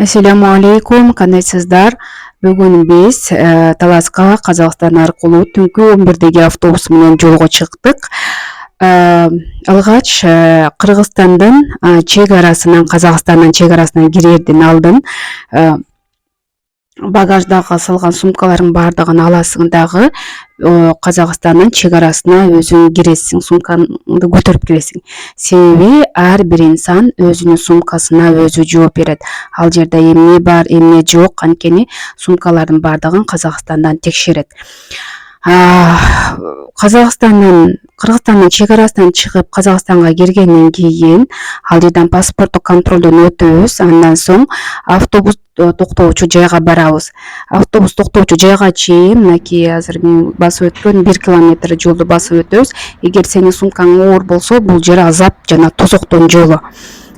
Ассаламу алейкум, кандайсыздар? Бүгүн биз Таласка Казакстан аркылуу түнкү 11-деги автобус менен жолго чыктык. Алгач Кыргызстандын чек арасынан, Казакстандын чек арасынан кирердин алдын багаждагы салган сумкалардын баардыгын аласың дагы Казакстандын чек арасына өзүң киресиң, сумкаңды көтөрүп киресиң. Себеби ар бир инсан өзүнүн сумкасына өзү жооп берет. Ал жерде эмне бар, эмне жок, анткени сумкалардын баардыгын Казакстандан текшерет. Кыргызстандын чек арасынан чыгып Казакстанга киргенден кийин ал жерден паспорттук контролдон өтөбүз. Андан соң автобус токтоочу жайга барабыз. Автобус токтоочу жайга чейин мынакей азыр мен басып өткөн 1 километр жолду басып өтөбүз. Эгер сенин сумкаң оор болсо, бул жер азап жана тозоктон жолу.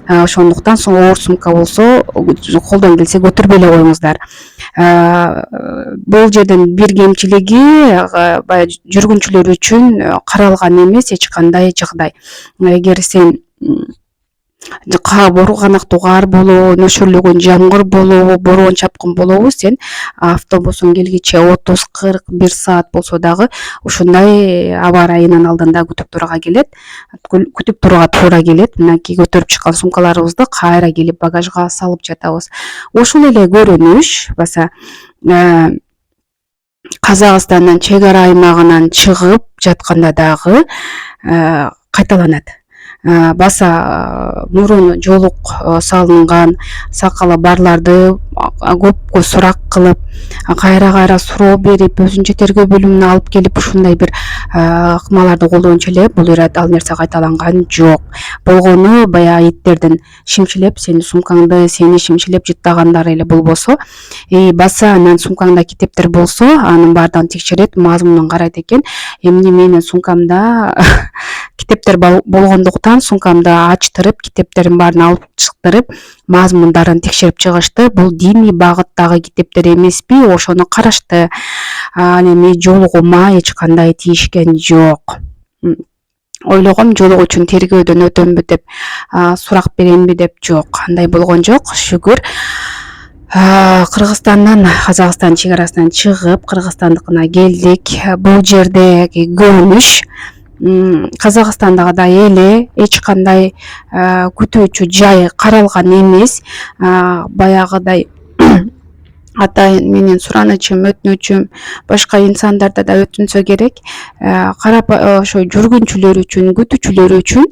Ошондуктан оор сумка болсо, колдон келсе көтөрбөй эле коюңуздар. Бул жерден бир кемчилиги баягы жүргүнчүлөр үчүн каралган эмес эч кандай жагдай. Эгер сен канактуу кар болобу, нөшөрлөгөн жамгыр болобу, бороон чапкын болобу, сен автобусуң келгиче 30-40 1 саат болсо дагы ушундай аба ырайынын алдында күтүп турууга туура келет. Мынакей көтөрүп чыккан сумкаларыбызды кайра келип багажга салып жатабыз. Ошол эле көрүнүш баса Казакстандын чек ара аймагынан чыгып жатканда дагы кайталанат. Баса мурун жолук салынган сакалы барларды көпкө сурак кылып, кайра суроо берип, өзүнчө тергөө бөлүмүнө алып келип ушундай бир ыкмаларды колдончу эле бул ирет ал нерсе кайталанган жок. Болгону баягы иттердин шимшилеп, сени шимшилеп жыттагандары эле болбосо, баса анан сумкаңда китептер болсо, анын баардыгын текшерет, мазмунун карайт экен. Эмне менин сумкамда китептер болгондуктан сумкамды ачтырып, китептердин баарын алып чыктырып, мазмундарын текшерип чыгышты. Бул диний багыттагы китептер эмеспи, ошону карашты. Ал эми жолугума эч кандай тийишкен жок. Ойлогом жолук үчүн тергөөдөн өтөмбү деп, сурак беремби деп, жок, андай болгон жок, шүгүр. Кыргызстандан Казакстан чек арасынан чыгып, Кыргызстандыкына келдик. Бул жердеги көрүнүш Казакстандагыдай эле, эч кандай күтүүчү жай каралган эмес. Баягыдай атайын менин суранычым, өтүнүчүм башка инсандарда да өтүнсө керек. Карап ошо жүргүнчүлөр үчүн, күтүүчүлөр үчүн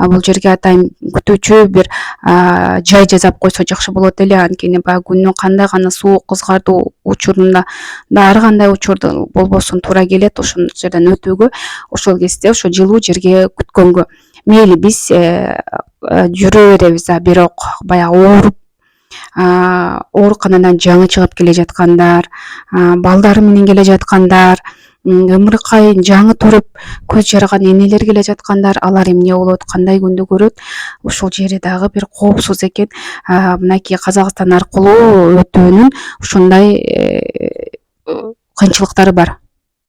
бул жерге атайын күтүүчү бир жай жасап койсо жакшы болот эле. Анткени баягы күндүн кандай гана суук, кызгардуу учурунда да ар кандай учурда болбосун туура келет ошол жерден өтүүгө. Ошол кезде ошо жылуу жерге күткөнгө. Мейли биз жүрө беребиз, бирок баягы ооруп ооруканадан жаңы чыгып келе жаткандар, балдары менен келе жаткандар, ымыркайын жаңы туруп көз жарган энелер келе жаткандар, алар эмне болот, кандай күндү көрөт, ушул жери дагы бир коопсуз экен. Мынакей Казакстан аркылуу өтүүнүн ушундай кыйынчылыктары бар.